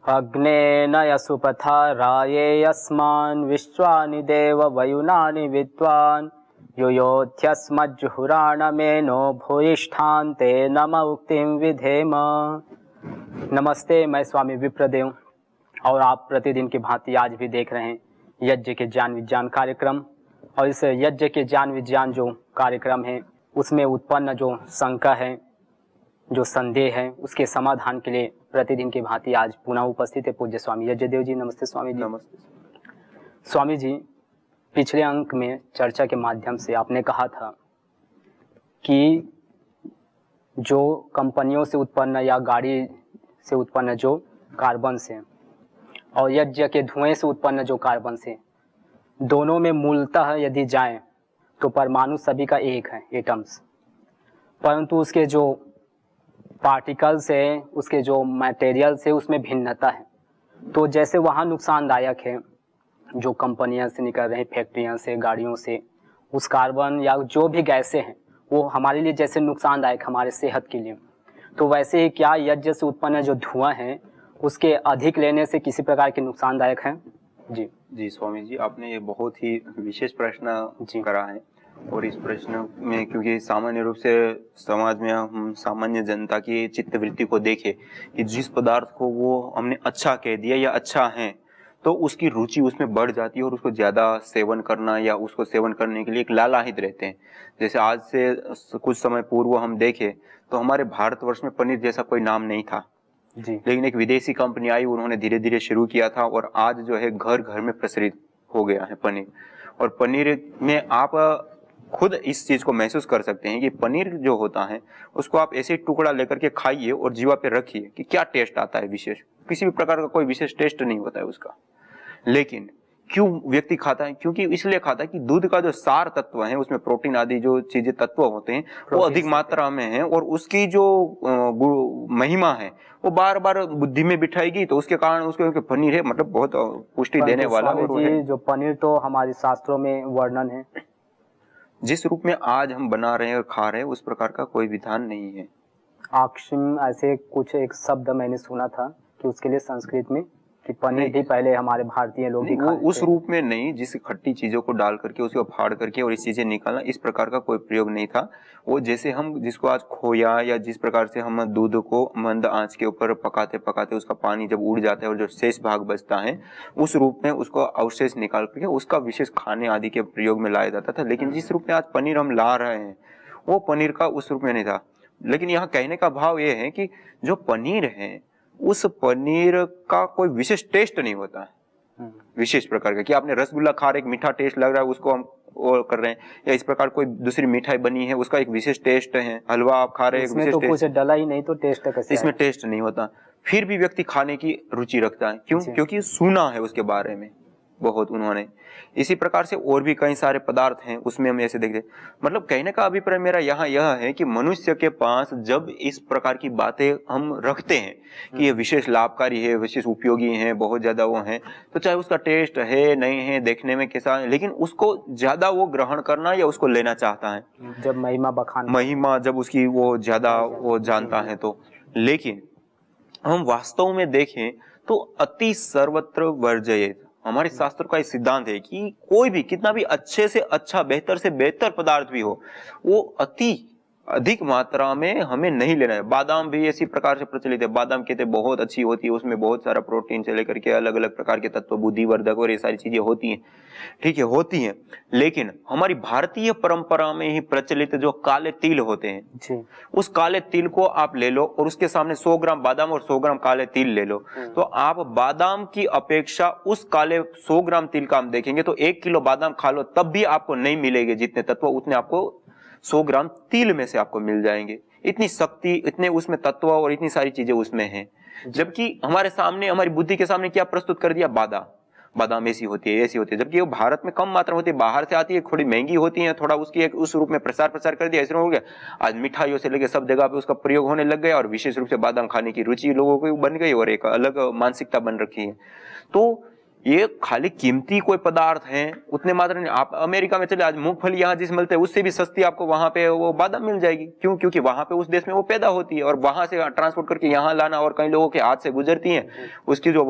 अग्नेन यसुपथा राये यस्मान् विश्वानि देव वयुनानि विद्वान् युयोध्यस्मज्जुहुराणमेनो भूयिष्ठान्ते नम उक्तिं विधेम। नमस्ते, मैं स्वामी विप्रदेव और आप प्रतिदिन की भांति आज भी देख रहे हैं यज्ञ के ज्ञान विज्ञान कार्यक्रम। और इस यज्ञ के ज्ञान विज्ञान जो कार्यक्रम है उसमें उत्पन्न जो शंका है, जो संदेह है, उसके समाधान के लिए प्रतिदिन की भांति आज पुनः उपस्थित है पूज्य स्वामी यज्ञदेव जी। नमस्ते स्वामी जी। नमस्ते स्वामी जी, पिछले अंक में चर्चा के माध्यम से आपने कहा था कि जो कंपनियों से उत्पन्न या गाड़ी से उत्पन्न जो कार्बन से और यज्ञ के धुएं से उत्पन्न जो कार्बन से, दोनों में मूलतः यदि जाएं तो परमाणु सभी का एक है, एटम्स, परंतु उसके जो पार्टिकल्स है, उसके जो मटेरियल से उसमें भिन्नता है। तो जैसे वहाँ नुकसानदायक है जो कंपनियां से निकल रहे हैं, फैक्ट्रियां से, गाड़ियों से, उस कार्बन या जो भी गैसें हैं वो हमारे लिए जैसे नुकसानदायक हमारे सेहत के लिए, तो वैसे ही क्या यज्ञ से उत्पन्न जो धुआं है उसके अधिक लेने से किसी प्रकार के नुकसानदायक हैं? जी स्वामी जी, आपने ये बहुत ही विशेष प्रश्न करा है। और इस प्रश्न में क्योंकि सामान्य रूप से समाज में हम सामान्य जनता की चित्तवृत्ति को देखें कि जिस पदार्थ को वो हमने अच्छा कह दिया या अच्छा है तो उसकी रुचि उसमें बढ़ जाती है और उसको ज्यादा सेवन करना या उसको सेवन करने के लिए एक लालायित रहते हैं। जैसे आज से कुछ समय पूर्व हम देखें तो हमारे भारतवर्ष में पनीर जैसा कोई नाम नहीं था जी, लेकिन एक विदेशी कंपनी आई, उन्होंने धीरे धीरे शुरू किया था और आज जो है घर घर में प्रचलित हो गया है पनीर। और पनीर में आप खुद इस चीज को महसूस कर सकते हैं कि पनीर जो होता है उसको आप ऐसे टुकड़ा लेकर के खाइए और जीवा पे रखिए कि क्या टेस्ट आता है। विशेष किसी भी प्रकार का कोई विशेष टेस्ट नहीं होता है उसका, लेकिन क्यों व्यक्ति खाता है? क्योंकि इसलिए खाता है कि दूध का जो सार तत्व है उसमें प्रोटीन आदि जो चीजें तत्व होते हैं वो अधिक मात्रा में है और उसकी जो महिमा है वो बार बार बुद्धि में बिठाएगी, तो उसके कारण उसको पनीर है मतलब बहुत पुष्टि देने वाला। और जी, जो पनीर तो हमारे शास्त्रों में वर्णन है, जिस रूप में आज हम बना रहे हैं और खा रहे हैं उस प्रकार का कोई विधान नहीं है। आक्षिम ऐसे कुछ एक शब्द मैंने सुना था कि उसके लिए संस्कृत में कि पनीर भी पहले हमारे भारतीय लोग ही खाते थे। उस रूप में नहीं, जिस खट्टी चीजों को डाल करके उसको फाड़ करके और इस चीजें निकालना, इस प्रकार का कोई प्रयोग नहीं था। वो जैसे हम जिसको आज खोया या जिस प्रकार से हम दूध को मंद आंच के ऊपर पकाते पकाते उसका पानी जब उड़ जाता है और जो शेष भाग बचता है उस रूप में उसको अवशेष निकाल करके उसका विशेष खाने आदि के प्रयोग में लाया जाता था। लेकिन जिस रूप में आज पनीर हम ला रहे हैं वो पनीर का उस रूप में नहीं था। लेकिन यहाँ कहने का भाव ये है कि जो पनीर है उस पनीर का कोई विशेष टेस्ट नहीं होता है विशेष प्रकार का, कि आपने रसगुल्ला खा रहे एक मीठा टेस्ट लग रहा है उसको हम वो कर रहे हैं, या इस प्रकार कोई दूसरी मिठाई बनी है उसका एक विशेष टेस्ट है, हलवा आप खा रहे हैं इसमें तो कुछ डला ही नहीं तो टेस्ट कैसे? इसमें टेस्ट नहीं होता, फिर भी व्यक्ति खाने की रुचि रखता है। क्यों? क्योंकि सुना है उसके बारे में बहुत उन्होंने। इसी प्रकार से और भी कई सारे पदार्थ हैं उसमें हम ऐसे देखते, मतलब कहने का अभिप्राय मेरा यहाँ यह है कि मनुष्य के पास जब इस प्रकार की बातें हम रखते हैं कि ये विशेष लाभकारी है, विशेष उपयोगी है, बहुत ज्यादा वो है, तो चाहे उसका टेस्ट है नहीं है, देखने में कैसा है, लेकिन उसको ज्यादा वो ग्रहण करना या उसको लेना चाहता है जब महिमा जब उसकी वो ज्यादा वो जानता है तो। लेकिन हम वास्तव में देखें तो अति सर्वत्र वर्जयेत, हमारे शास्त्र का एक सिद्धांत है कि कोई भी कितना भी अच्छे से अच्छा बेहतर से बेहतर पदार्थ भी हो वो अति अधिक मात्रा में हमें नहीं लेना है। बादाम भी इसी प्रकार से प्रचलित है, बादाम कहते बहुत अच्छी होती है, उसमें बहुत सारा प्रोटीन से लेकर के अलग अलग प्रकार के तत्व, बुद्धिवर्धक और ये सारी चीजें होती हैं, ठीक है होती हैं। लेकिन हमारी भारतीय परंपरा में ही प्रचलित जो काले तिल होते हैं उस काले तिल को आप ले लो और उसके सामने 100 ग्राम बादाम और 100 ग्राम काले तिल ले लो, तो आप बादाम की अपेक्षा उस काले 100 ग्राम तिल का हम देखेंगे तो 1 किलो बादाम खा लो तब भी आपको नहीं मिलेंगे जितने तत्व, उतने आपको 100 ग्राम तिल में से आपको मिल जाएंगे। इतनी शक्ति, इतने उसमें तत्व और इतनी सारी चीजें उसमें हैं। जबकि हमारे सामने, हमारी बुद्धि के सामने क्या प्रस्तुत कर दिया? बादाम ऐसी होती है, ऐसी होती है, जबकि वो भारत में कम मात्रा होती है, बाहर से आती है, थोड़ी महंगी होती है, थोड़ा उसकी एक उस रूप में प्रसार कर दिया, ऐसे हो गया। आज मिठाइयों से लेकर सब जगह पे उसका प्रयोग होने लग गया और विशेष रूप से बादाम खाने की रुचि लोगों को बन गई और एक अलग मानसिकता बन रखी है। तो ये खाली कीमती कोई पदार्थ हैं उतने मात्रा नहीं। आप अमेरिका में चले, आज मूंगफली यहाँ जिस मिलते हैं उससे भी सस्ती आपको वहां पे वो बादाम मिल जाएगी। क्यों? क्योंकि वहां पे उस देश में वो पैदा होती है और वहां से ट्रांसपोर्ट करके यहाँ लाना, और कई लोगों के हाथ से गुजरती है, उसकी जो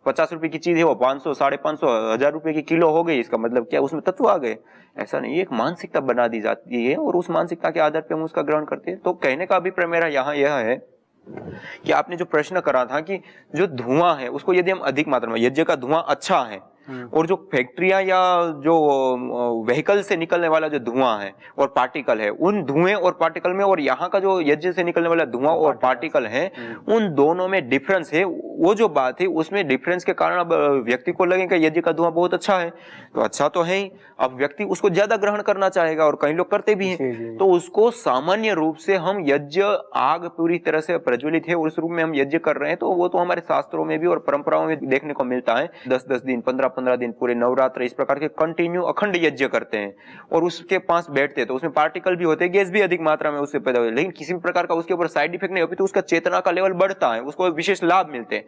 50 रुपए की चीज है वो 500, 550, 1000 रुपए की किलो हो गई। इसका मतलब क्या? उसमें तत्व आ गए। ऐसा नहीं, एक मानसिकता बना दी जाती है और उस मानसिकता के आधार पर हम उसका ग्रहण करते हैं। तो कहने का अभिप्राय मेरा यहाँ यह है कि आपने जो प्रश्न करा था कि जो धुआं है उसको यदि हम अधिक मात्रा में, यज्ञ का धुआं अच्छा है, और जो फैक्ट्रियां या जो व्हीकल से निकलने वाला जो धुआं है और पार्टिकल है, उन धुएं और पार्टिकल में और यहाँ का जो यज्ञ से निकलने वाला धुआं और पार्टिकल है, उन दोनों में डिफरेंस है। वो जो बात है उसमें डिफरेंस के कारण अब व्यक्ति को लगेगा यज्ञ का धुआं बहुत अच्छा है, तो अच्छा तो है ही, अब व्यक्ति उसको ज्यादा ग्रहण करना चाहेगा और कई लोग करते भी हैं। तो उसको सामान्य रूप से हम यज्ञ, आग पूरी तरह से प्रज्वलित है और उस रूप में हम यज्ञ कर रहे हैं, तो वो तो हमारे शास्त्रों में भी और परंपराओं में देखने को मिलता है। 10-10 दिन, 15-15 दिन, पूरे नवरात्र इस प्रकार के कंटिन्यू अखंड यज्ञ करते हैं और उसके पास बैठते हैं, तो उसमें पार्टिकल भी होते हैं, गैस भी अधिक मात्रा में उससे पैदा होती है, लेकिन किसी भी प्रकार का उसके ऊपर साइड इफेक्ट नहीं होती, तो उसका चेतना का लेवल बढ़ता है, उसको विशेष लाभ मिलते हैं।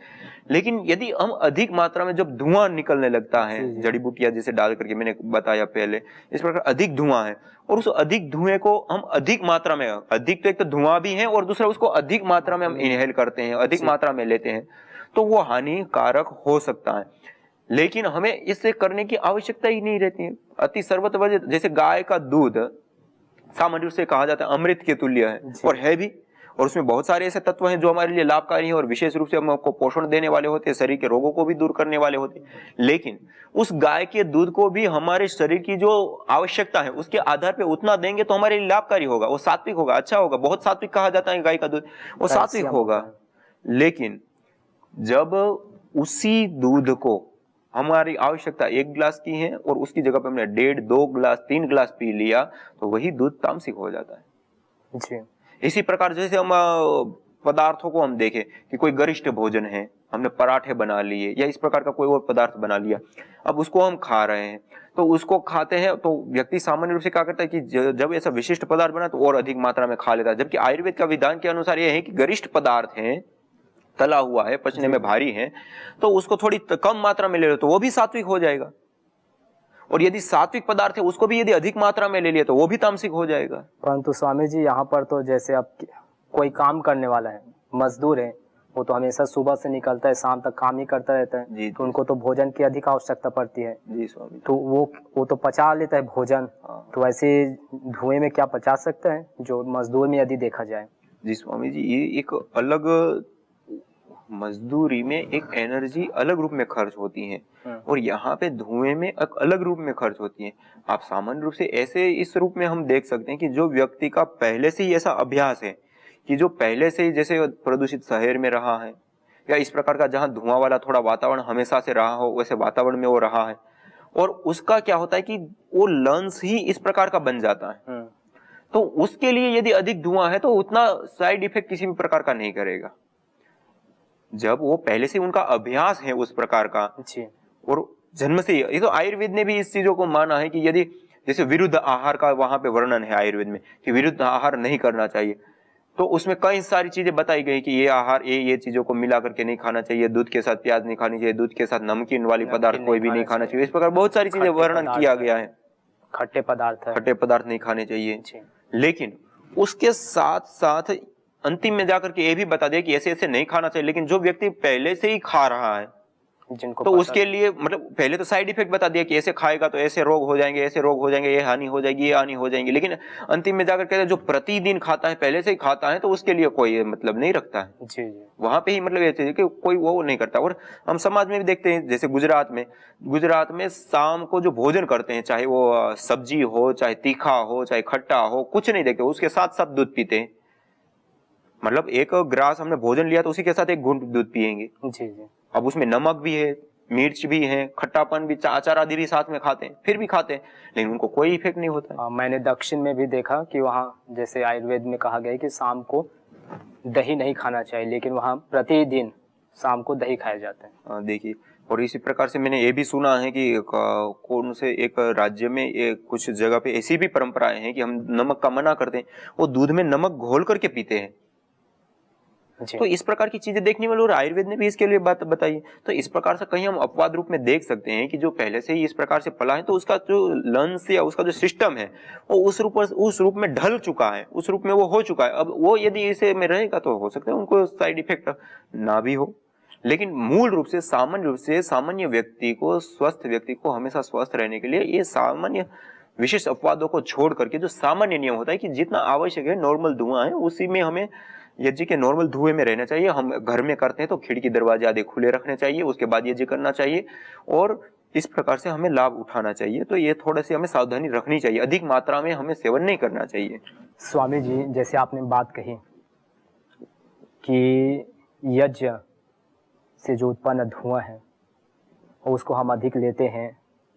लेकिन यदि हम अधिक मात्रा में जब धुआं निकलने लगता है, जड़ी बूटियां जैसे डाल करके मैंने बताया पहले, इस प्रकार अधिक धुआं है और उस अधिक धुएं को हम अधिक मात्रा में, अधिक तो एक तो धुआं भी है और दूसरा उसको अधिक मात्रा में हम इनहेल करते हैं, अधिक मात्रा में लेते हैं, तो वो हानिकारक हो सकता है। लेकिन हमें इससे करने की आवश्यकता ही नहीं रहती है। अति सर्वत्र, जैसे गाय का दूध सामान्य रूप से कहा जाता है अमृत के तुल्य है और है भी, और उसमें बहुत सारे ऐसे तत्व हैं जो हमारे लिए लाभकारी हैं और विशेष रूप से हमको पोषण देने वाले होते हैं, शरीर के रोगों को भी दूर करने वाले होते हैं। लेकिन उस गाय के दूध को भी हमारे शरीर की जो आवश्यकता है उसके आधार पे उतना देंगे तो हमारे लिए लाभकारी होगा, वो सात्विक होगा, अच्छा होगा। बहुत सात्विक कहा जाता है गाय का दूध, वो सात्विक होगा। लेकिन जब उसी दूध को हमारी आवश्यकता 1 गिलास की है और उसकी जगह पे हमने 1.5, 2 गिलास, 3 गिलास पी लिया, तो वही दूध तामसिक हो जाता है जी। इसी प्रकार जैसे हम पदार्थों को हम देखें कि कोई गरिष्ठ भोजन है, हमने पराठे बना लिए या इस प्रकार का कोई और पदार्थ बना लिया, अब उसको हम खा रहे हैं, तो उसको खाते हैं तो व्यक्ति सामान्य रूप से क्या करता है कि जब ऐसा विशिष्ट पदार्थ बना तो और अधिक मात्रा में खा लेता है। जबकि आयुर्वेद का विधान के अनुसार यह है कि गरिष्ठ पदार्थ है, तला हुआ है, पचने में भारी है, तो उसको थोड़ी कम मात्रा में ले लो तो वो भी सात्विक हो जाएगा, और यदि सात्विक पदार्थ है उसको भी यदि अधिक मात्रा में ले लिया तो वो भी तामसिक हो जाएगा। परंतु स्वामी जी यहाँ पर तो जैसे अब कोई काम करने वाला है, मजदूर है, वो तो हमेशा सुबह से निकलता है, शाम तक काम ही करता रहता है जी, तो उनको तो भोजन की अधिक आवश्यकता पड़ती है जी स्वामी, तो वो तो पचा लेता है भोजन। तो वैसे धुएं में क्या पचा सकता है जो मजदूर में यदि देखा जाए? जी स्वामी जी, ये एक अलग मजदूरी में एक एनर्जी अलग रूप में खर्च होती है और यहाँ पे धुएं में एक अलग रूप में खर्च होती है। आप सामान्य रूप से ऐसे इस रूप में हम देख सकते हैं कि जो व्यक्ति का पहले से ही ऐसा अभ्यास है कि जो पहले से ही जैसे प्रदूषित शहर में रहा है या इस प्रकार का जहाँ धुआं वाला थोड़ा वातावरण हमेशा से रहा हो, वैसे वातावरण में वो रहा है, और उसका क्या होता है कि वो लंग्स ही इस प्रकार का बन जाता है, तो उसके लिए यदि अधिक धुआं है तो उतना साइड इफेक्ट किसी भी प्रकार का नहीं करेगा। जब वो पहले से उनका अभ्यास है उस प्रकार का जी, और जन्म से ये तो आयुर्वेद ने भी इस चीजों को माना है कि यदि जैसे विरुद्ध आहार का वहां पे वर्णन है आयुर्वेद में कि विरुद्ध आहार नहीं करना चाहिए, तो उसमें कई सारी चीजें बताई गई कि ये आहार ये चीजों को मिला करके नहीं खाना चाहिए, दूध के साथ प्याज नहीं खानी चाहिए, दूध के साथ नमकीन वाली पदार्थ कोई भी नहीं खाना चाहिए, इस प्रकार बहुत सारी चीजें वर्णन किया गया है। खट्टे पदार्थ नहीं खाने चाहिए। लेकिन उसके साथ साथ अंतिम में जाकर के ये भी बता दिया कि ऐसे ऐसे नहीं खाना चाहिए। लेकिन जो व्यक्ति पहले से ही खा रहा है जिनको तो उसके लिए मतलब पहले तो साइड इफेक्ट बता दिया कि ऐसे खाएगा तो ऐसे रोग हो जाएंगे, ऐसे रोग हो जाएंगे, ये हानि हो जाएगी, ये हानि हो जाएंगी। लेकिन अंतिम में जाकर के जो प्रतिदिन खाता है, पहले से ही खाता है, तो उसके लिए कोई मतलब नहीं रखता है जी। वहां पे ही मतलब ये चीज कि कोई वो नहीं करता। और हम समाज में भी देखते हैं, जैसे गुजरात में शाम को जो भोजन करते हैं, चाहे वो सब्जी हो, चाहे तीखा हो, चाहे खट्टा हो, कुछ नहीं देखते, उसके साथ साथ दूध पीते हैं। मतलब एक ग्रास हमने भोजन लिया तो उसी के साथ एक घूंट दूध पिएंगे जी जी। अब उसमें नमक भी है, मिर्च भी है, खट्टापन भी, अचार आदि भी साथ में खाते हैं, फिर भी खाते हैं, लेकिन उनको कोई इफेक्ट नहीं होता है। मैंने दक्षिण में भी देखा कि वहाँ जैसे आयुर्वेद में कहा गया है कि शाम को दही नहीं खाना चाहिए, लेकिन वहाँ प्रतिदिन शाम को दही खाए जाते हैं। देखिए, और इसी प्रकार से मैंने ये भी सुना है कि कौन से एक राज्य में कुछ जगह पे ऐसी भी परंपराएं हैं कि हम नमक का मना करते हैं, वो दूध में नमक घोल करके पीते हैं। तो इस प्रकार की चीजें देखने वाले, और आयुर्वेद ने भी इसके लिए बात बताई है। तो इस प्रकार से कहीं हम अपवाद रूप में देख सकते हैं कि जो पहले से ही इस प्रकार से पला है तो उसका जो लंस या उसका जो सिस्टम है वो उस रूप में ढल चुका है, उस रूप में वो हो चुका है। अब वो यदि इसे में रहेगा तो हो सकता है उनको साइड इफेक्ट ना भी हो, लेकिन मूल रूप से सामान्य व्यक्ति को, स्वस्थ व्यक्ति को हमेशा स्वस्थ रहने के लिए ये सामान्य विशेष अपवादों को छोड़ करके जो सामान्य नियम होता है कि जितना आवश्यक है नॉर्मल धुआं है उसी में हमें यज्ञ के नॉर्मल धुएं में रहना चाहिए। हम घर में करते हैं तो खिड़की दरवाजे आदि खुले रखने चाहिए, उसके बाद यज्ञ करना चाहिए और इस प्रकार से हमें लाभ उठाना चाहिए। तो ये थोड़ा सी हमें सावधानी रखनी चाहिए, अधिक मात्रा में हमें सेवन नहीं करना चाहिए। स्वामी जी, जैसे आपने बात कही कि यज्ञ से जो उत्पन्न धुआं है और उसको हम अधिक लेते हैं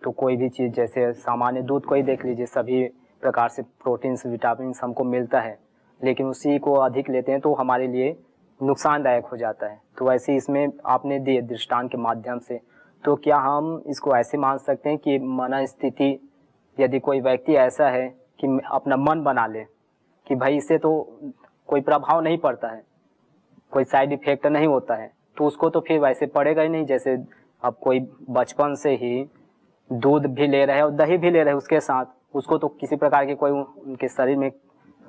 तो कोई भी चीज़, जैसे सामान्य दूध को ही देख लीजिए, सभी प्रकार से प्रोटीन्स विटामिन्स हमको मिलता है, लेकिन उसी को अधिक लेते हैं तो हमारे लिए नुकसानदायक हो जाता है। तो वैसे इसमें आपने दिए दृष्टांत के माध्यम से, तो क्या हम इसको ऐसे मान सकते हैं कि मन स्थिति, यदि कोई व्यक्ति ऐसा है कि अपना मन बना ले कि भाई इससे तो कोई प्रभाव नहीं पड़ता है, कोई साइड इफेक्ट नहीं होता है, तो उसको तो फिर वैसे पड़ेगा ही नहीं। जैसे अब कोई बचपन से ही दूध भी ले रहे हैं और दही भी ले रहे हैं उसके साथ, उसको तो किसी प्रकार की कोई उनके शरीर में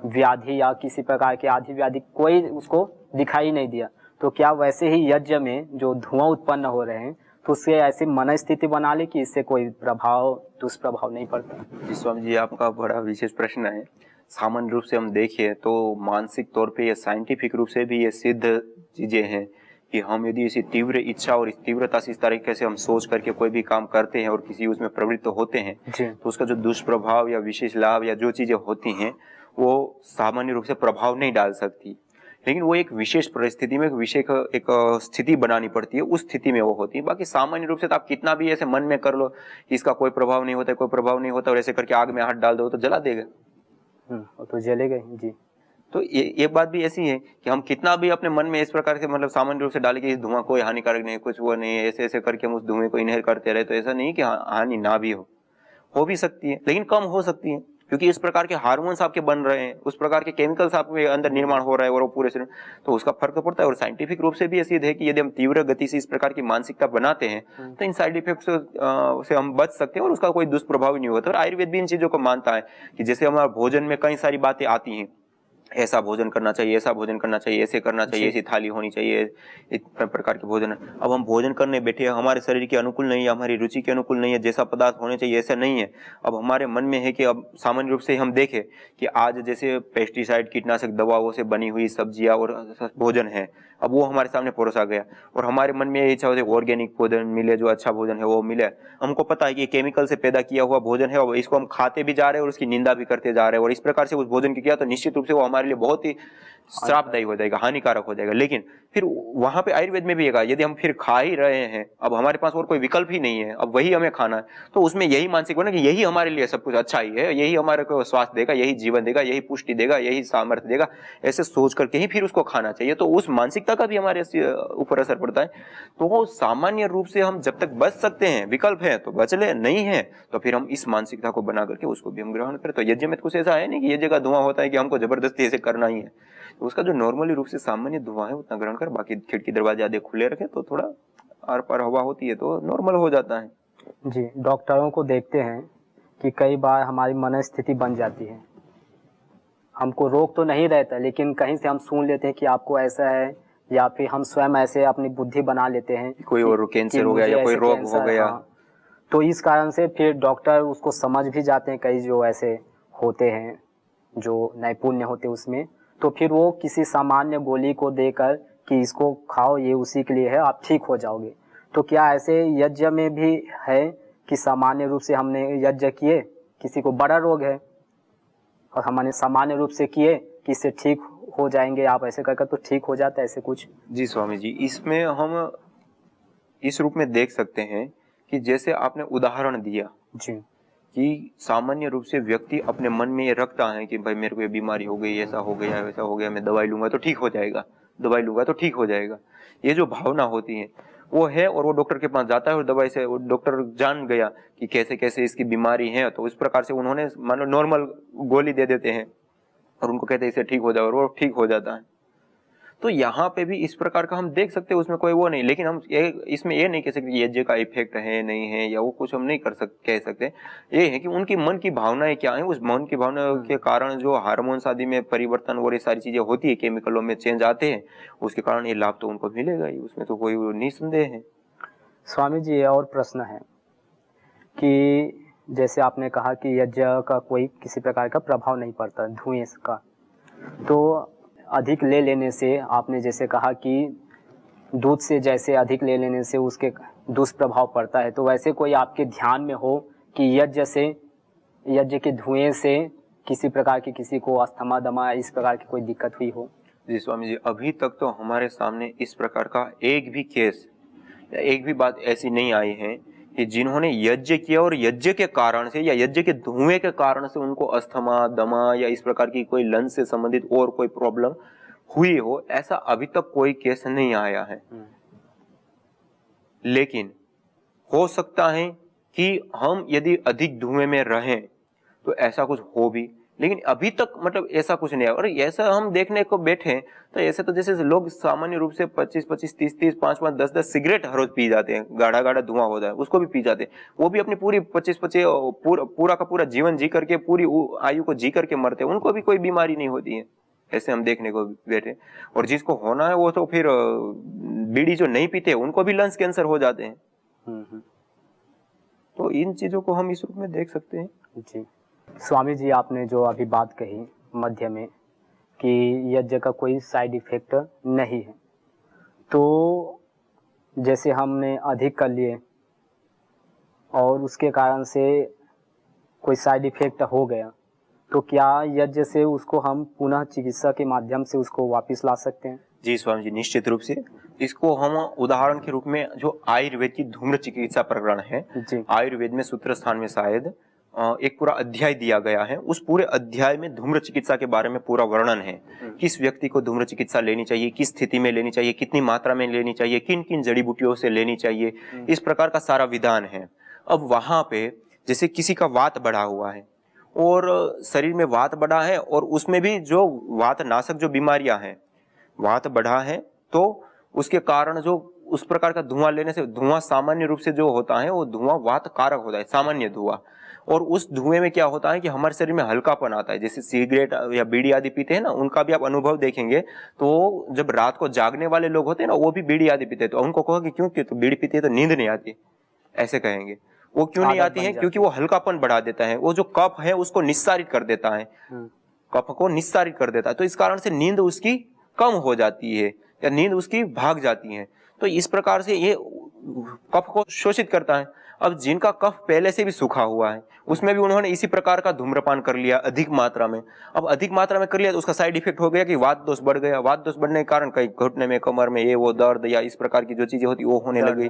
व्याधि या किसी प्रकार की आदि व्याधि कोई उसको दिखाई नहीं दिया। तो क्या वैसे ही यज्ञ में जो धुआं उत्पन्न हो रहे हैं तो उससे ऐसी मन स्थिति बना ले कि इससे कोई प्रभाव, दुष्प्रभाव नहीं पड़ता? जी स्वामी जी, आपका बड़ा विशेष प्रश्न है। सामान्य रूप से हम देखें तो मानसिक तौर पे या साइंटिफिक रूप से भी ये सिद्ध चीजें हैं कि हम यदि इसी तीव्र इच्छा और इस तीव्रता से इस तरीके से हम सोच करके कोई भी काम करते हैं और किसी उसमें प्रवृत्त होते हैं तो उसका जो दुष्प्रभाव या विशेष लाभ या जो चीजें होती हैं वो सामान्य रूप से प्रभाव नहीं डाल सकती, लेकिन वो एक विशेष परिस्थिति में एक स्थिति बनानी पड़ती है, उस स्थिति में वो होती है। बाकी सामान्य रूप से तो आप कितना भी ऐसे मन में कर लो कि इसका कोई प्रभाव नहीं होता, कोई प्रभाव नहीं होता, और ऐसे करके आग में हाथ डाल दो तो जला देगा, तो जलेगा ही जी। तो ये बात भी ऐसी है कि हम कितना भी अपने मन में इस प्रकार से मतलब सामान्य रूप से डाले कि इस धुआं कोई हानिकारक नहीं, कुछ वो नहीं है, ऐसे ऐसे करके हम उस धुएं को इनहेल करते रहे, तो ऐसा नहीं कि हानि ना भी हो भी सकती है, लेकिन कम हो सकती है, क्योंकि इस प्रकार के हार्मोन्स आपके बन रहे हैं, उस प्रकार के केमिकल्स आपके अंदर निर्माण हो रहा है और वो पूरे शरीर, तो उसका फर्क तो पड़ता है। और साइंटिफिक रूप से भी ऐसी है कि यदि हम तीव्र गति से इस प्रकार की मानसिकता बनाते हैं तो इन साइड इफेक्ट्स से हम बच सकते हैं और उसका कोई दुष्प्रभाव नहीं होता। और आयुर्वेद भी इन चीजों को मानता है कि जैसे हमारे भोजन में कई सारी बातें आती हैं, ऐसा भोजन करना चाहिए, ऐसा भोजन करना चाहिए, ऐसे करना चाहिए, ऐसी थाली होनी चाहिए, इस प्रकार के भोजन। अब हम भोजन करने बैठे हैं, हमारे शरीर के अनुकूल नहीं है, हमारी रुचि के अनुकूल नहीं है, जैसा पदार्थ होने चाहिए ऐसा नहीं है। अब हमारे मन में है कि अब सामान्य रूप से हम देखें कि आज जैसे पेस्टिसाइड कीटनाशक दवाओं से बनी हुई सब्जियां और भोजन है, अब वो हमारे सामने परोसा गया और हमारे मन में ये इच्छा होती है ऑर्गेनिक भोजन मिले, जो अच्छा भोजन है वो मिले। हमको पता है कि ये केमिकल से पैदा किया हुआ भोजन है और इसको हम खाते भी जा रहे हैं और उसकी निंदा भी करते जा रहे हैं, और इस प्रकार से उस भोजन की किया तो निश्चित रूप से वो हमारे लिए बहुत ही श्रापदायी हो जाएगा, हानिकारक हो जाएगा। लेकिन फिर वहां पे आयुर्वेद में भी है, यदि हम फिर खा ही रहे हैं, अब हमारे पास और कोई विकल्प ही नहीं है, अब वही हमें खाना है, तो उसमें यही मानसिक होना कि यही हमारे लिए सब कुछ अच्छा ही है, यही हमारे को स्वास्थ्य देगा, यही जीवन देगा, यही पुष्टि देगा, यही सामर्थ्य देगा, ऐसे सोच करके ही फिर उसको खाना चाहिए। तो उस मानसिकता का भी हमारे ऊपर असर पड़ता है। तो सामान्य रूप से हम जब तक बच सकते हैं, विकल्प है तो बच ले, नहीं है तो फिर हम इस मानसिकता को बना करके उसको भी हम ग्रहण करें। तो यज्ञ में कुछ ऐसा है नहीं कि यज्ञ का धुआं होता है कि हमको जबरदस्ती ऐसे करना ही है, तो उसका जो नॉर्मली रूप से सामान्य धुआं है उतना ग्रहण कर, बाकी खिड़की दरवाजे आदि खुले रखे तो थोड़ा आर पार हवा होती है तो नॉर्मल हो जाता है। जी, डॉक्टरों को देखते हैं कि कई बार हमारी मनस्थिति बन जाती है, हमको रोग तो नहीं रहता लेकिन कहीं से हम सुन लेते हैं कि आपको ऐसा है, या फिर हम स्वयं ऐसे अपनी बुद्धि बना लेते हैं कोई और कैंसर हो गया या कोई रोग हो गया। तो इस कारण से फिर डॉक्टर उसको समझ भी जाते हैं, कई जो ऐसे होते हैं जो नैपुण्य होते हैं उसमें, तो फिर वो किसी सामान्य गोली को देकर कि इसको खाओ, ये उसी के लिए है, आप ठीक हो जाओगे। तो क्या ऐसे यज्ञ में भी है कि सामान्य रूप से हमने यज्ञ किए, किसी को बड़ा रोग है और हमने सामान्य रूप से किए कि इससे ठीक हो जाएंगे, आप ऐसे करके तो ठीक हो जाता है, ऐसे कुछ? जी स्वामी जी, इसमें हम इस रूप में देख सकते हैं कि जैसे आपने उदाहरण दिया जी कि सामान्य रूप से व्यक्ति अपने मन में ये रखता है कि भाई मेरे को ये बीमारी हो गई, ऐसा हो गया, वैसा हो गया, मैं दवाई लूंगा तो ठीक हो जाएगा, दवाई लूंगा तो ठीक हो जाएगा, ये जो भावना होती है वो है। और वो डॉक्टर के पास जाता है और दवाई से वो डॉक्टर जान गया कि कैसे कैसे इसकी बीमारी है, तो इस प्रकार से उन्होंने मान लो नॉर्मल गोली दे देते हैं और उनको कहते हैं इसे ठीक हो जाओ, और वो ठीक हो जाता है। तो यहाँ पे भी इस प्रकार का हम देख सकते हैं, उसमें कोई वो नहीं। लेकिन हम इसमें ये नहीं कह सकते यज्ञ का इफेक्ट है नहीं है, या वो कुछ हम नहीं कह सकते। ये है कि उनकी मन की भावनाएं क्या है, उस मन की भावना के कारण जो हार्मोन्स आदि में परिवर्तन और ये सारी चीजें होती है, केमिकलों में चेंज आते हैं, उसके कारण ये लाभ तो उनको मिलेगा ही, उसमें तो कोई निसंदेह है। स्वामी जी, और प्रश्न है कि जैसे आपने कहा कि यज्ञ का कोई किसी प्रकार का प्रभाव नहीं पड़ता धुएं का, तो अधिक ले लेने से, आपने जैसे कहा कि दूध से जैसे अधिक ले लेने से उसके दुष्प्रभाव पड़ता है, तो वैसे कोई आपके ध्यान में हो कि यज्ञ के धुएं से किसी प्रकार की किसी को अस्थमा दमा इस प्रकार की कोई दिक्कत हुई हो? जी स्वामी जी, अभी तक तो हमारे सामने इस प्रकार का एक भी केस या एक भी बात ऐसी नहीं आई है कि जिन्होंने यज्ञ किया और यज्ञ के कारण से या यज्ञ के धुएं के कारण से उनको अस्थमा दमा या इस प्रकार की कोई लंग्स से संबंधित और कोई प्रॉब्लम हुई हो, ऐसा अभी तक कोई केस नहीं आया है। लेकिन हो सकता है कि हम यदि अधिक धुएं में रहें तो ऐसा कुछ हो भी, लेकिन अभी तक मतलब ऐसा कुछ नहीं है। और ऐसा हम देखने को बैठे तो ऐसे तो जैसे लोग सामान्य रूप से 25-25, 30-30, 5-5, 10-10 सिगरेट हर रोज पी जाते हैं, गाढ़ा गाढ़ा धुआं हो जाए उसको भी पी जाते हैं, वो भी अपनी पूरी 25-25 पूरा का पूरा जीवन जी करके, पूरी आयु को जी करके मरते हैं, उनको भी कोई बीमारी नहीं होती है, ऐसे हम देखने को बैठे। और जिसको होना है वो तो फिर बीड़ी जो नहीं पीते उनको भी लंग्स कैंसर हो जाते हैं। तो इन चीजों को हम इस रूप में देख सकते हैं। जी स्वामी जी, आपने जो अभी बात कही मध्य में कि यज्ञ का कोई साइड इफेक्ट नहीं है, तो जैसे हमने अधिक कर लिए और उसके कारण से कोई साइड इफेक्ट हो गया, तो क्या यज्ञ से उसको हम पुनः चिकित्सा के माध्यम से उसको वापस ला सकते हैं? जी स्वामी जी, निश्चित रूप से। इसको हम उदाहरण के रूप में जो आयुर्वेद की धूम्र चिकित्सा प्रकरण है, आयुर्वेद में सूत्र स्थान में शायद एक पूरा अध्याय दिया गया है, उस पूरे अध्याय में धूम्र चिकित्सा के बारे में पूरा वर्णन है। किस व्यक्ति को धूम्र चिकित्सा लेनी चाहिए, किस स्थिति में लेनी चाहिए, कितनी मात्रा में लेनी चाहिए, किन किन जड़ी बूटियों से लेनी चाहिए, इस प्रकार का सारा विधान है। अब वहां पे जैसे किसी का वात बढ़ा हुआ है और शरीर में वात बढ़ा है और उसमें भी जो वात नाशक जो बीमारियां हैं, वात बढ़ा है तो उसके कारण जो उस प्रकार का धुआं लेने से, धुआं सामान्य रूप से जो होता है वो धुआं वात कारक होता है, सामान्य धुआं। और उस धुएं में क्या होता है कि हमारे शरीर में हल्कापन आता है। जैसे सिगरेट या बीड़ी आदि पीते हैं ना, उनका भी आप अनुभव देखेंगे तो जब रात को जागने वाले लोग होते हैं ना, वो भी बीड़ी आदि पीते हैं, तो उनको कहोगे क्यों, तो बीड़ी पीते हैं तो नींद नहीं आती, ऐसे कहेंगे। वो क्यों नहीं आती है? क्योंकि वो हल्कापन बढ़ा देता है, वो जो कफ है उसको निस्सारित कर देता है, कफ को निस्सारित कर देता है, तो इस कारण से नींद उसकी कम हो जाती है या नींद उसकी भाग जाती है। तो इस प्रकार से ये कफ को शोषित करता है। अब जिनका कफ पहले से भी सूखा हुआ है, उसमें भी उन्होंने इसी प्रकार का धूम्रपान कर लिया अधिक मात्रा में। अब अधिक मात्रा में कर लिया तो उसका साइड इफेक्ट हो गया कि वात दोष बढ़ गया। वात दोष बढ़ने के कारण कहीं घुटने में, कमर में ये वो दर्द या इस प्रकार की जो चीजें होती वो होने लगी।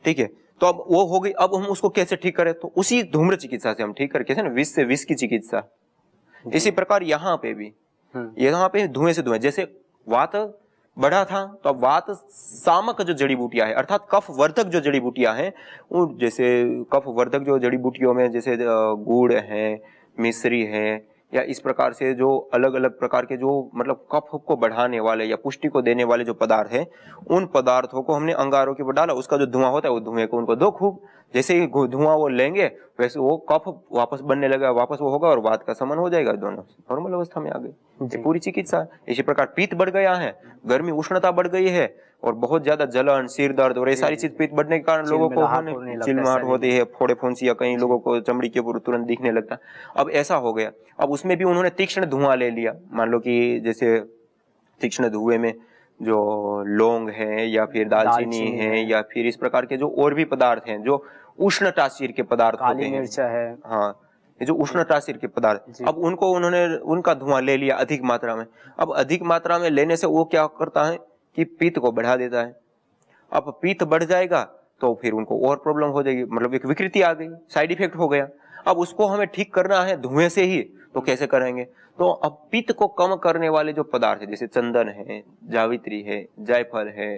ठीक है, तो अब वो हो गई। अब हम उसको कैसे ठीक करें? तो उसी धूम्र चिकित्सा से हम ठीक करके, ना, विष से विष की चिकित्सा। इसी प्रकार यहाँ पे भी, यहाँ पे धुएं से धुएं, जैसे वात बढ़ा था तो अब वात सामक जो जड़ी बूटियां है, अर्थात कफ वर्धक जो जड़ी बूटियां हैं, वो जैसे कफ वर्धक जो जड़ी बूटियों में जैसे गुड़ है, मिश्री है, या इस प्रकार से जो अलग अलग प्रकार के जो मतलब कफ को बढ़ाने वाले या पुष्टि को देने वाले जो पदार्थ है, उन पदार्थों को हमने अंगारों के ऊपर डाला। उसका जो धुआं होता है वो धुएं को उनको दो खूब, जैसे ही धुआं वो लेंगे वैसे वो कफ वापस बनने लगा, वापस वो होगा और वात का समन हो जाएगा, दोनों नॉर्मल अवस्था में आ गई। पूरी चिकित्सा। इसी प्रकार पित्त बढ़ गया है, गर्मी उष्णता बढ़ गई है और बहुत ज्यादा जलन, सिर दर्द और ये सारी चीज पित्त बढ़ने के कारण लोगों को चिलमाहट होती है, फोड़े फुंसियां, कई लोगों को चमड़ी के ऊपर तुरंत दिखने लगता है। अब ऐसा हो गया। अब उसमें भी उन्होंने तीक्ष्ण धुआं ले लिया। मान लो कि जैसे तीक्ष्ण धुएं में जो लौंग है या फिर दालचीनी है या फिर इस प्रकार के जो और भी पदार्थ हैं जो उष्ण तासीर के पदार्थ होते हैं, है। हाँ, ये जो उष्ण तासीर के पदार्थ, अब उनको उन्होंने उनका धुआं ले लिया अधिक मात्रा में। अब अधिक मात्रा में लेने से वो क्या करता है कि पित्त को बढ़ा देता है। अब पित्त बढ़ जाएगा तो फिर उनको और प्रॉब्लम हो जाएगी, मतलब एक विकृति आ गई, साइड इफेक्ट हो गया। अब उसको हमें ठीक करना है धुएं से ही, तो कैसे करेंगे? तो अब पित्त को कम करने वाले जो पदार्थ है, जैसे चंदन है, जावित्री है, जायफल है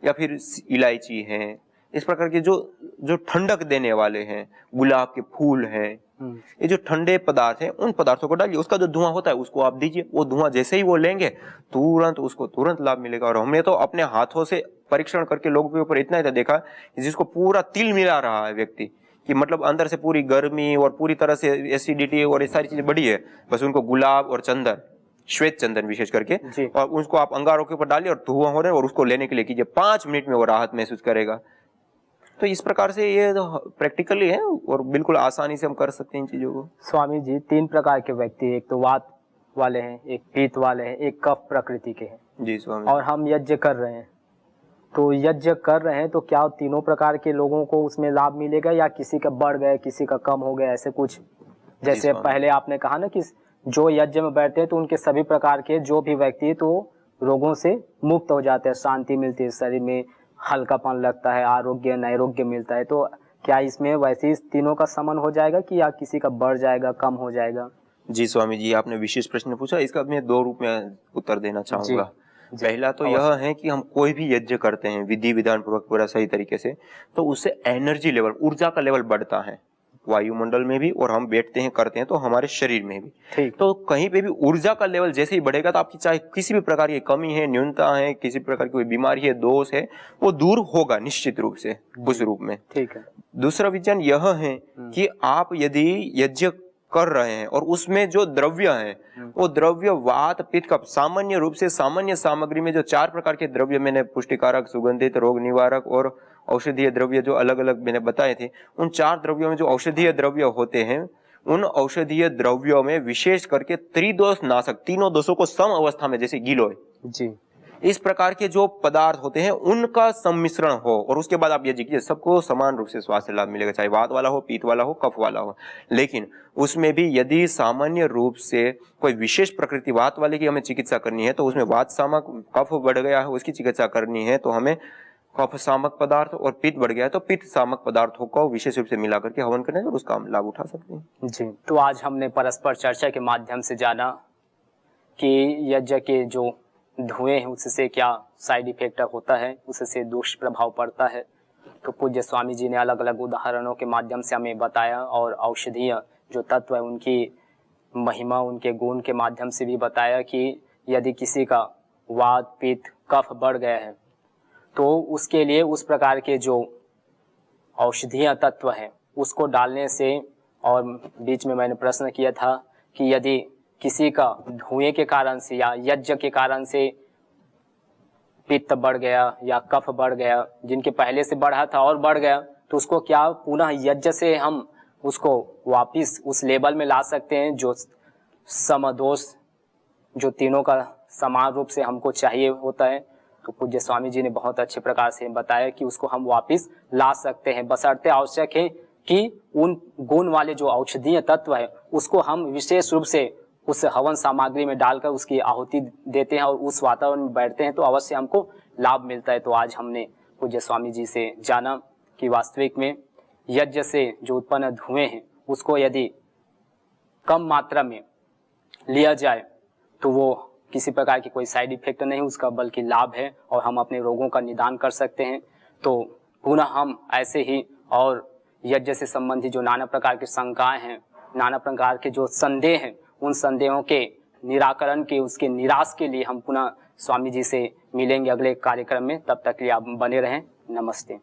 या फिर इलायची है, इस प्रकार के जो ठंडक देने वाले हैं, गुलाब के फूल हैं, ये जो ठंडे पदार्थ है उन पदार्थों को डालिए, उसका जो धुआं होता है उसको आप दीजिए, वो धुआं जैसे ही वो लेंगे उसको तुरंत लाभ मिलेगा। और हमने तो अपने हाथों से परीक्षण करके लोगों के ऊपर इतना ही देखा जिसको पूरा तिल मिला रहा है व्यक्ति कि मतलब अंदर से पूरी गर्मी और पूरी तरह से एसिडिटी और ये सारी चीजें बढ़ी है, बस उनको गुलाब और चंदन, श्वेत चंदन विशेष करके, और उसको आप अंगारों के ऊपर डालिए और धुआं हो रहा है और उसको लेने के लिए कीजिए, 5 मिनट में वो राहत महसूस करेगा। तो इस प्रकार से ये प्रैक्टिकली है और बिल्कुल आसानी से हम कर सकते हैं इन चीजों को। स्वामी जी 3 प्रकार के व्यक्ति, एक तो वात वाले हैं, एक पीत वाले हैं, एक कफ प्रकृति के हैं। जी स्वामी। और हम यज्ञ कर रहे हैं, तो यज्ञ कर रहे हैं तो क्या तीनों प्रकार के लोगों को उसमें लाभ मिलेगा या किसी का बढ़ गए किसी का कम हो गया, ऐसे कुछ? जैसे पहले आपने कहा ना कि जो यज्ञ में बैठते हैं तो उनके सभी प्रकार के जो भी व्यक्ति तो रोगों से मुक्त हो जाते हैं, शांति मिलती है, शरीर में हल्कापन लगता है, आरोग्य नैरोग्य मिलता है। तो क्या इसमें वैसे ही तीनों का समन हो जाएगा कि या किसी का बढ़ जाएगा, कम हो जाएगा? जी स्वामी जी, आपने विशेष प्रश्न पूछा, इसका मैं 2 रूप में उत्तर देना चाहूंगा। पहला तो यह है कि हम कोई भी यज्ञ करते हैं विधि विधान पूर्वक पूरा सही तरीके से, तो उससे एनर्जी लेवल, ऊर्जा का लेवल बढ़ता है वायुमंडल में भी, और हम बैठते हैं करते हैं तो हमारे शरीर में भी। तो कहीं पे भी ऊर्जा का लेवल जैसे ही बढ़ेगा तो आपकी चाहे किसी भी प्रकार की कमी है, न्यूनता है, किसी प्रकार की कोई बीमारी है, दोष है, वो दूर होगा निश्चित रूप से उस रूप में। ठीक है। दूसरा विजन यह है कि आप यदि यज्ञ कर रहे हैं और उसमें जो द्रव्य है वो द्रव्य वात पित्त कफ, सामान्य रूप से सामान्य सामग्री में जो 4 प्रकार के द्रव्य मैंने पुष्टिकारक, सुगंधित, रोग निवारक और औषधीय द्रव्य जो अलग अलग मैंने बताए थे, उन 4 द्रव्यों में जो औषधीय द्रव्य होते हैं, उन औषधीय द्रव्यों में विशेष करके त्रिदोष नाशक, तीनों दोषों को सम अवस्था में, जैसे गिलोय जी, इस प्रकार के जो पदार्थ होते हैं उनका सम्मिश्रण हो, और उसके बाद आप ये कीजिए, सबको समान रूप से स्वास्थ्य लाभ मिलेगा, चाहे वात वाला हो, पीत वाला हो, कफ वाला हो। लेकिन उसमें भी यदि सामान्य रूप से कोई विशेष प्रकृति वात वाले की हमें चिकित्सा करनी है तो उसमें वात सामक, कफ बढ़ गया है उसकी चिकित्सा करनी है तो हमें कफ सामक पदार्थ, और पित्त बढ़ गया है तो पित्त सामक पदार्थों को विशेष रूप से मिला करके हवन करने और उसका हम लाभ उठा सकते हैं। जी, तो आज हमने परस्पर चर्चा के माध्यम से जाना कि यज्ञ के जो धुएं हैं उससे क्या साइड इफेक्ट होता है, उससे दुष्प्रभाव पड़ता है। तो पूज्य स्वामी जी ने अलग अलग उदाहरणों के माध्यम से हमें बताया, और औषधीय जो तत्व है उनकी महिमा, उनके गुण के माध्यम से भी बताया कि यदि किसी का वात पित्त कफ बढ़ गया है तो उसके लिए उस प्रकार के जो औषधीय तत्व है उसको डालने से। और बीच में मैंने प्रश्न किया था कि यदि किसी का धुएं के कारण से या यज्ञ के कारण से पित्त बढ़ गया या कफ बढ़ गया, जिनके पहले से बढ़ा था और बढ़ गया, तो उसको क्या पुनः यज्ञ से हम उसको वापिस उस लेवल में ला सकते हैं जो समदोष, जो तीनों का समान रूप से हमको चाहिए होता है। तो पूज्य स्वामी जी ने बहुत अच्छे प्रकार से बताया कि उसको हम वापिस ला सकते हैं, बशर्ते आवश्यक है कि उन गुण वाले जो औषधीय तत्व है उसको हम विशेष रूप से उस हवन सामग्री में डालकर उसकी आहुति देते हैं और उस वातावरण में बैठते हैं तो अवश्य हमको लाभ मिलता है। तो आज हमने पूज्य स्वामी जी से जाना कि वास्तविक में यज्ञ से जो उत्पन्न धुएं हैं उसको यदि कम मात्रा में लिया जाए तो वो किसी प्रकार की कोई साइड इफेक्ट नहीं उसका, बल्कि लाभ है और हम अपने रोगों का निदान कर सकते हैं। तो पुनः हम ऐसे ही और यज्ञ से संबंधित जो नाना प्रकार की शंकाएं हैं, नाना प्रकार के जो संदेह हैं, उन संदेहों के निराकरण के, उसके निराश के लिए हम पुनः स्वामी जी से मिलेंगे अगले कार्यक्रम में। तब तक के लिए आप बने रहें। नमस्ते।